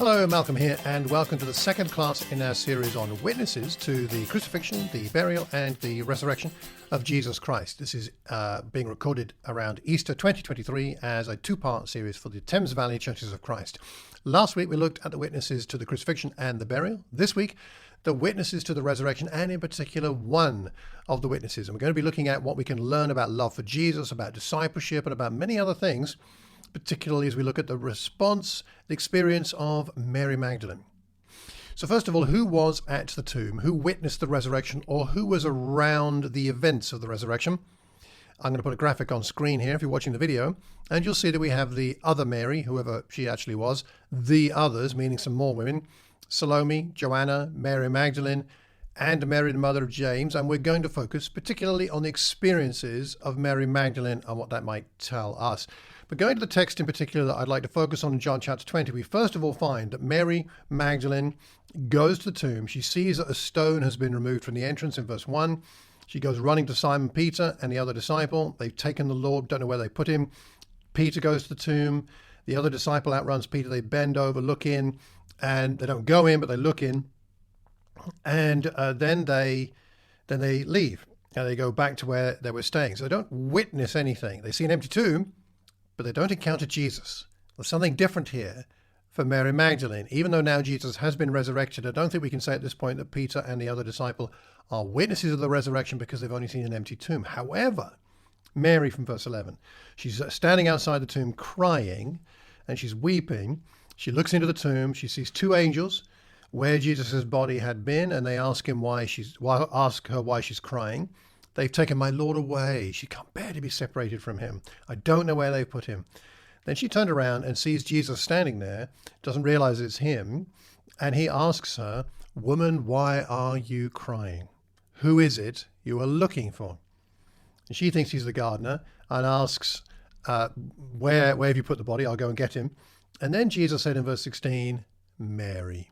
Hello, Malcolm here, and welcome to the second class in our series on witnesses to the crucifixion, the burial, and the resurrection of Jesus Christ. This is being recorded around Easter 2023 as a two-part series for the Thames Valley Churches of Christ. Last week we looked at the witnesses to the crucifixion and the burial. This week, the witnesses to the resurrection, and in particular one of the witnesses. And we're going to be looking at what we can learn about love for Jesus, about discipleship, and about many other things, particularly as we look at the response, the experience of Mary Magdalene. So first of all, who was at the tomb? Who witnessed the resurrection, or who was around the events of the resurrection? I'm going to put a graphic on screen here if you're watching the video, and you'll see that we have the other Mary, whoever she actually was, the others, meaning some more women, Salome, Joanna, Mary Magdalene, and Mary, the mother of James, and we're going to focus particularly on the experiences of Mary Magdalene and what that might tell us. But going to the text in particular that I'd like to focus on in John chapter 20, we first of all find that Mary Magdalene goes to the tomb. She sees that a stone has been removed from the entrance in verse 1. She goes running to Simon Peter and the other disciple. They've taken the Lord, don't know where they put him. Peter goes to the tomb. The other disciple outruns Peter. They bend over, look in, and they don't go in, but they look in. And then they leave. And they go back to where they were staying. So they don't witness anything. They see an empty tomb, but they don't encounter Jesus. There's something different here for Mary Magdalene. Even though now Jesus has been resurrected, I don't think we can say at this point that Peter and the other disciple are witnesses of the resurrection because they've only seen an empty tomb. However, Mary from verse 11, she's standing outside the tomb crying and she's weeping. She looks into the tomb. She sees two angels where Jesus' body had been, and they ask her why she's crying. They've taken my Lord away. She can't bear to be separated from him. I don't know where they've put him. Then she turned around and sees Jesus standing there, doesn't realize it's him, and he asks her, "Woman, why are you crying? Who is it you are looking for?" And she thinks he's the gardener and asks, where have you put the body? I'll go and get him. And then Jesus said in verse 16, Mary.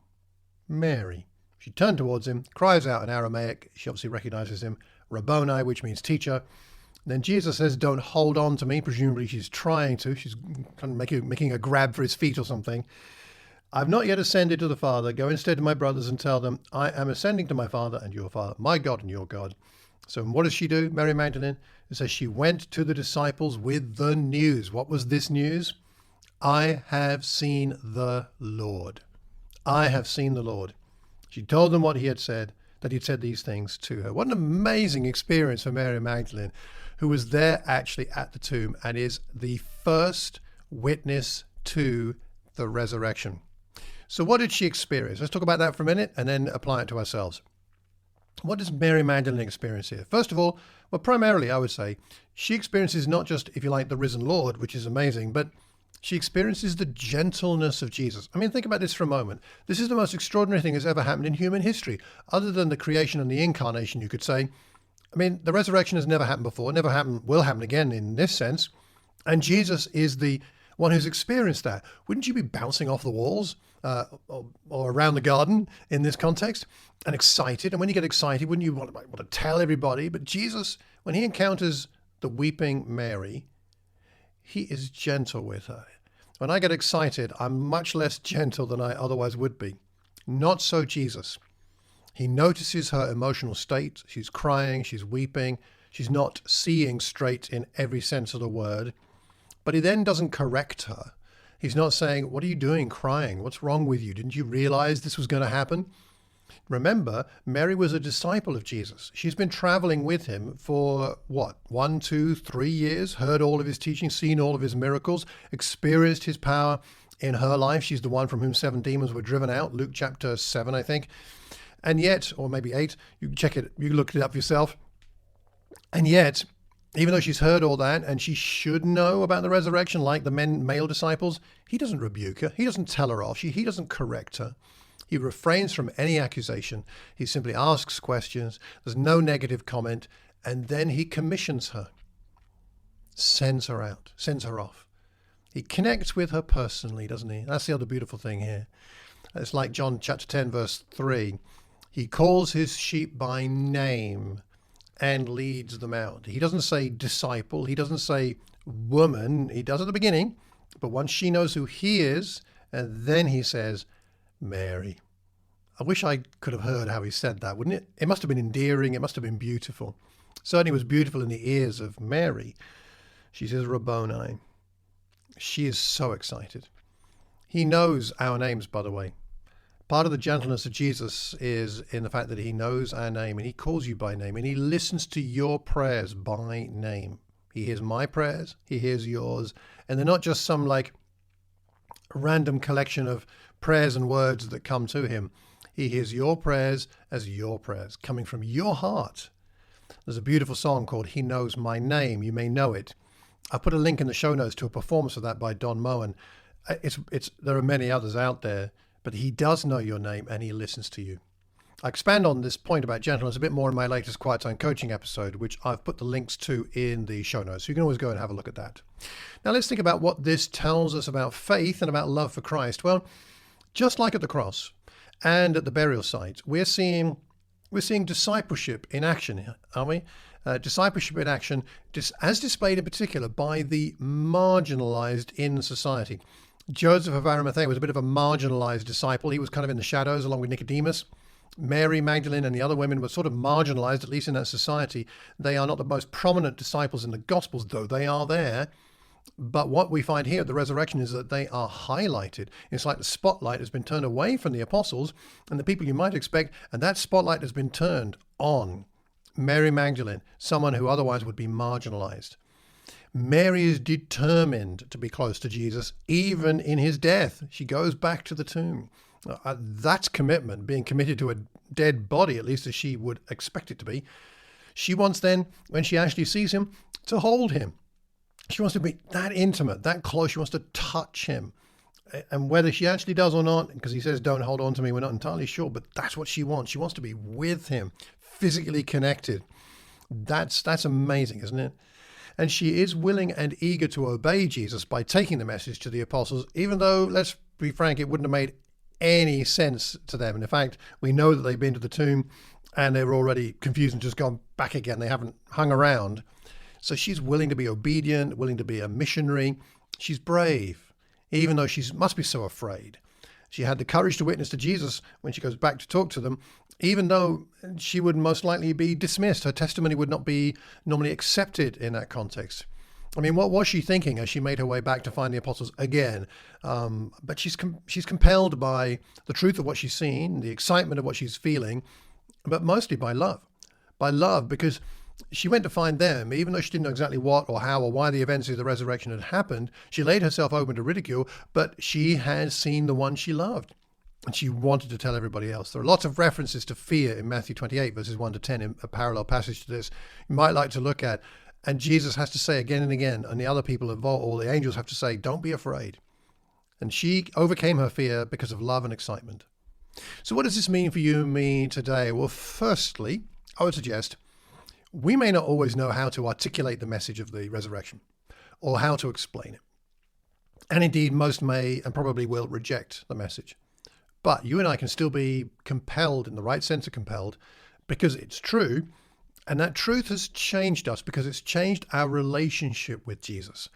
Mary. She turned towards him, cries out in Aramaic. She obviously recognizes him. Rabboni, which means teacher. Then Jesus says, "Don't hold on to me." Presumably she's trying to. She's kind of making a grab for his feet or something. "I've not yet ascended to the Father. Go instead to my brothers and tell them, I am ascending to my Father and your Father, my God and your God." So what does she do, Mary Magdalene? It says she went to the disciples with the news. What was this news? "I have seen the Lord. I have seen the Lord." She told them what he had said, that he'd said these things to her. What an amazing experience for Mary Magdalene, who was there actually at the tomb and is the first witness to the resurrection. So what did she experience? Let's talk about that for a minute and then apply it to ourselves. What does Mary Magdalene experience here? First of all, well, primarily I would say she experiences not just, if you like, the risen Lord, which is amazing, but she experiences the gentleness of Jesus. I mean, think about this for a moment. This is the most extraordinary thing that's ever happened in human history, other than the creation and the incarnation, you could say. I mean, the resurrection has never happened before, never happened, will happen again in this sense. And Jesus is the one who's experienced that. Wouldn't you be bouncing off the walls or around the garden in this context and excited? And when you get excited, wouldn't you want to tell everybody? But Jesus, when he encounters the weeping Mary, he is gentle with her. When I get excited, I'm much less gentle than I otherwise would be. Not so Jesus. He notices her emotional state. She's crying, she's weeping, she's not seeing straight in every sense of the word. But he then doesn't correct her. He's not saying, "What are you doing crying? What's wrong with you? Didn't you realize this was going to happen?" Remember, Mary was a disciple of Jesus. She's been traveling with him for 1, 2, 3 years, heard all of his teaching, seen all of his miracles, experienced his power in her life. She's the one from whom 7 demons were driven out, Luke chapter 7, I think. And yet, or maybe 8, you check it, you look it up yourself. And yet, even though she's heard all that and she should know about the resurrection like the male disciples, he doesn't rebuke her. He doesn't tell her off. He doesn't correct her. He refrains from any accusation. He simply asks questions. There's no negative comment. And then he commissions her, sends her out, sends her off. He connects with her personally, doesn't he? That's the other beautiful thing here. It's like John chapter 10, verse 3. He calls his sheep by name and leads them out. He doesn't say disciple. He doesn't say woman. He does at the beginning. But once she knows who he is, and then he says, Mary. I wish I could have heard how he said that, wouldn't it? It must have been endearing. It must have been beautiful. Certainly was beautiful in the ears of Mary. She says, Rabboni. She is so excited. He knows our names, by the way. Part of the gentleness of Jesus is in the fact that he knows our name and he calls you by name and he listens to your prayers by name. He hears my prayers, he hears yours, and they're not just some like random collection of prayers and words that come to him. He hears your prayers as your prayers coming from your heart. There's a beautiful song called He Knows My Name. You may know it. I put a link in the show notes to a performance of that by Don Moen. There are many others out there, but he does know your name and he listens to you. I expand on this point about gentleness a bit more in my latest Quiet Time coaching episode, which I've put the links to in the show notes. So you can always go and have a look at that. Now let's think about what this tells us about faith and about love for Christ. Well, just like at the cross and at the burial site, we're seeing discipleship in action, aren't we? Discipleship in action, as displayed in particular by the marginalized in society. Joseph of Arimathea was a bit of a marginalized disciple. He was kind of in the shadows along with Nicodemus. Mary Magdalene and the other women were sort of marginalized, at least in that society. They are not the most prominent disciples in the Gospels, though they are there. But what we find here at the resurrection is that they are highlighted. It's like the spotlight has been turned away from the apostles and the people you might expect, and that spotlight has been turned on Mary Magdalene, someone who otherwise would be marginalized. Mary is determined to be close to Jesus, even in his death. She goes back to the tomb. That's commitment, being committed to a dead body, at least as she would expect it to be. She wants then, when she actually sees him, to hold him. She wants to be that intimate, that close. She wants to touch him. And whether she actually does or not, because he says, don't hold on to me, we're not entirely sure, but that's what she wants. She wants to be with him, physically connected. That's amazing, isn't it? And she is willing and eager to obey Jesus by taking the message to the apostles, even though, let's be frank, it wouldn't have made any sense to them. And in fact, we know that they've been to the tomb and they were already confused and just gone back again. They haven't hung around. So she's willing to be obedient, willing to be a missionary. She's brave, even though she must be so afraid. She had the courage to witness to Jesus when she goes back to talk to them, even though she would most likely be dismissed. Her testimony would not be normally accepted in that context. I mean, what was she thinking as she made her way back to find the apostles again? But she's compelled by the truth of what she's seen, the excitement of what she's feeling, but mostly by love. By love, because she went to find them, even though she didn't know exactly what or how or why the events of the resurrection had happened. She laid herself open to ridicule, but she had seen the one she loved, and she wanted to tell everybody else. There are lots of references to fear in Matthew 28, verses 1 to 10, in a parallel passage to this you might like to look at. And Jesus has to say again and again, and the other people involved, or the angels have to say, don't be afraid. And she overcame her fear because of love and excitement. So what does this mean for you and me today? Well, firstly, I would suggest we may not always know how to articulate the message of the resurrection or how to explain it. And indeed, most may and probably will reject the message. But you and I can still be compelled, in the right sense of compelled, because it's true. And that truth has changed us because it's changed our relationship with Jesus.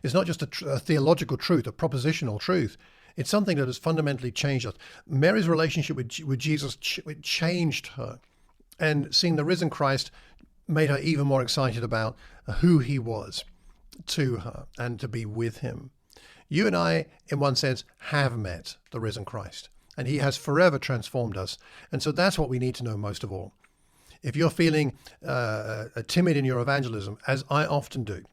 It's not just a theological truth, a propositional truth. It's something that has fundamentally changed us. Mary's relationship with Jesus changed her. And seeing the risen Christ made her even more excited about who he was to her and to be with him. You and I, in one sense, have met the risen Christ, and he has forever transformed us. And so that's what we need to know most of all. If you're feeling timid in your evangelism, as I often do,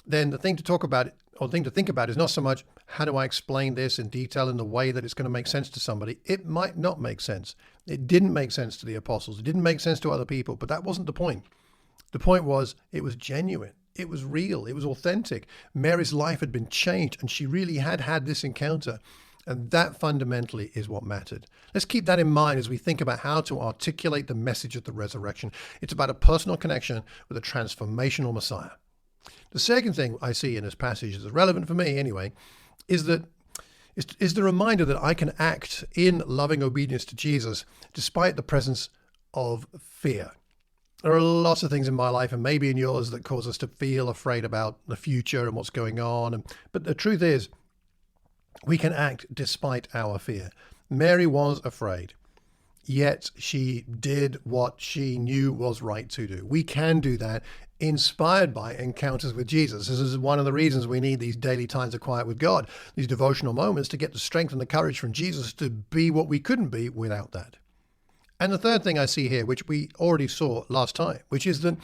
then the thing to talk about or thing to think about is not so much how do I explain this in detail in the way that it's going to make sense to somebody. It might not make sense. It didn't make sense to the apostles. It didn't make sense to other people, but that wasn't the point. The point was it was genuine. It was real. It was authentic. Mary's life had been changed, and she really had this encounter. And that fundamentally is what mattered. Let's keep that in mind as we think about how to articulate the message of the resurrection. It's about a personal connection with a transformational Messiah. The second thing I see in this passage that's relevant for me anyway, is the reminder that I can act in loving obedience to Jesus despite the presence of fear. There are lots of things in my life and maybe in yours that cause us to feel afraid about the future and what's going on. But the truth is, we can act despite our fear. Mary was afraid, yet she did what she knew was right to do. We can do that, inspired by encounters with Jesus. This is one of the reasons we need these daily times of quiet with God, these devotional moments, to get the strength and the courage from Jesus to be what we couldn't be without that. And the third thing I see here, which we already saw last time, which is that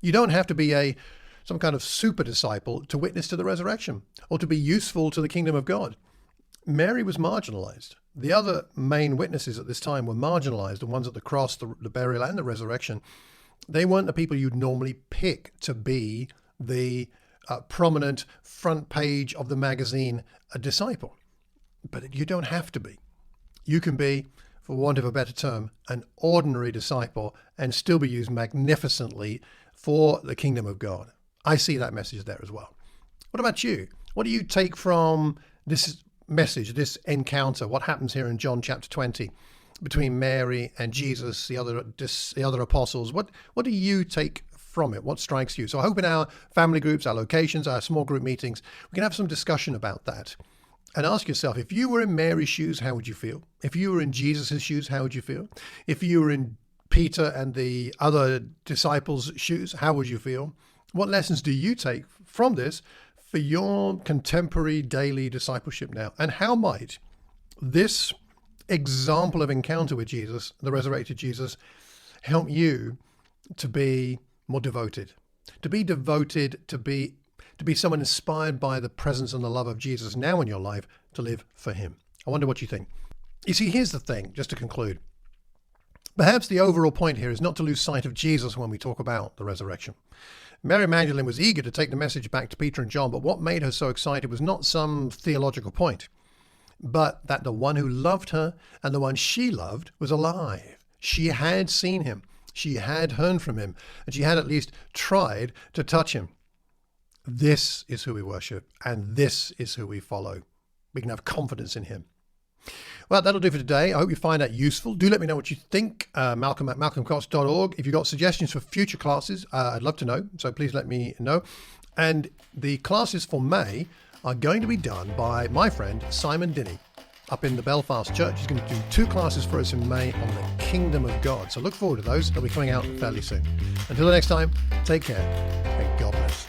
you don't have to be some kind of super disciple to witness to the resurrection or to be useful to the kingdom of God. Mary was marginalized. The other main witnesses at this time were marginalized, the ones at the cross, the burial, and the resurrection. They weren't the people you'd normally pick to be the prominent front page of the magazine disciple. But you don't have to be. You can be, for want of a better term, an ordinary disciple and still be used magnificently for the kingdom of God. I see that message there as well. What about you? What do you take from this message, this encounter? What happens here in John chapter 20 between Mary and Jesus, the other apostles? What do you take from it? What strikes you? So I hope in our family groups, our locations, our small group meetings, we can have some discussion about that. And ask yourself, if you were in Mary's shoes, how would you feel? If you were in Jesus' shoes, how would you feel? If you were in Peter and the other disciples' shoes, how would you feel? What lessons do you take from this for your contemporary daily discipleship now? And how might this example of encounter with Jesus, the resurrected Jesus, help you to be more devoted, to be someone inspired by the presence and the love of Jesus now in your life, to live for him? I wonder what you think. You see, here's the thing, just to conclude. Perhaps the overall point here is not to lose sight of Jesus when we talk about the resurrection. Mary Magdalene was eager to take the message back to Peter and John, but what made her so excited was not some theological point, but that the one who loved her and the one she loved was alive. She had seen him, she had heard from him, and she had at least tried to touch him. This is who we worship, and this is who we follow. We can have confidence in him. Well, that'll do for today. I hope you find that useful. Do let me know what you think. Malcolm at malcolmcox.org. If you've got suggestions for future classes, I'd love to know. So please let me know. And the classes for May are going to be done by my friend Simon Dinney up in the Belfast Church. He's going to do 2 classes for us in May on the kingdom of God. So look forward to those. They'll be coming out fairly soon. Until the next time, take care and God bless.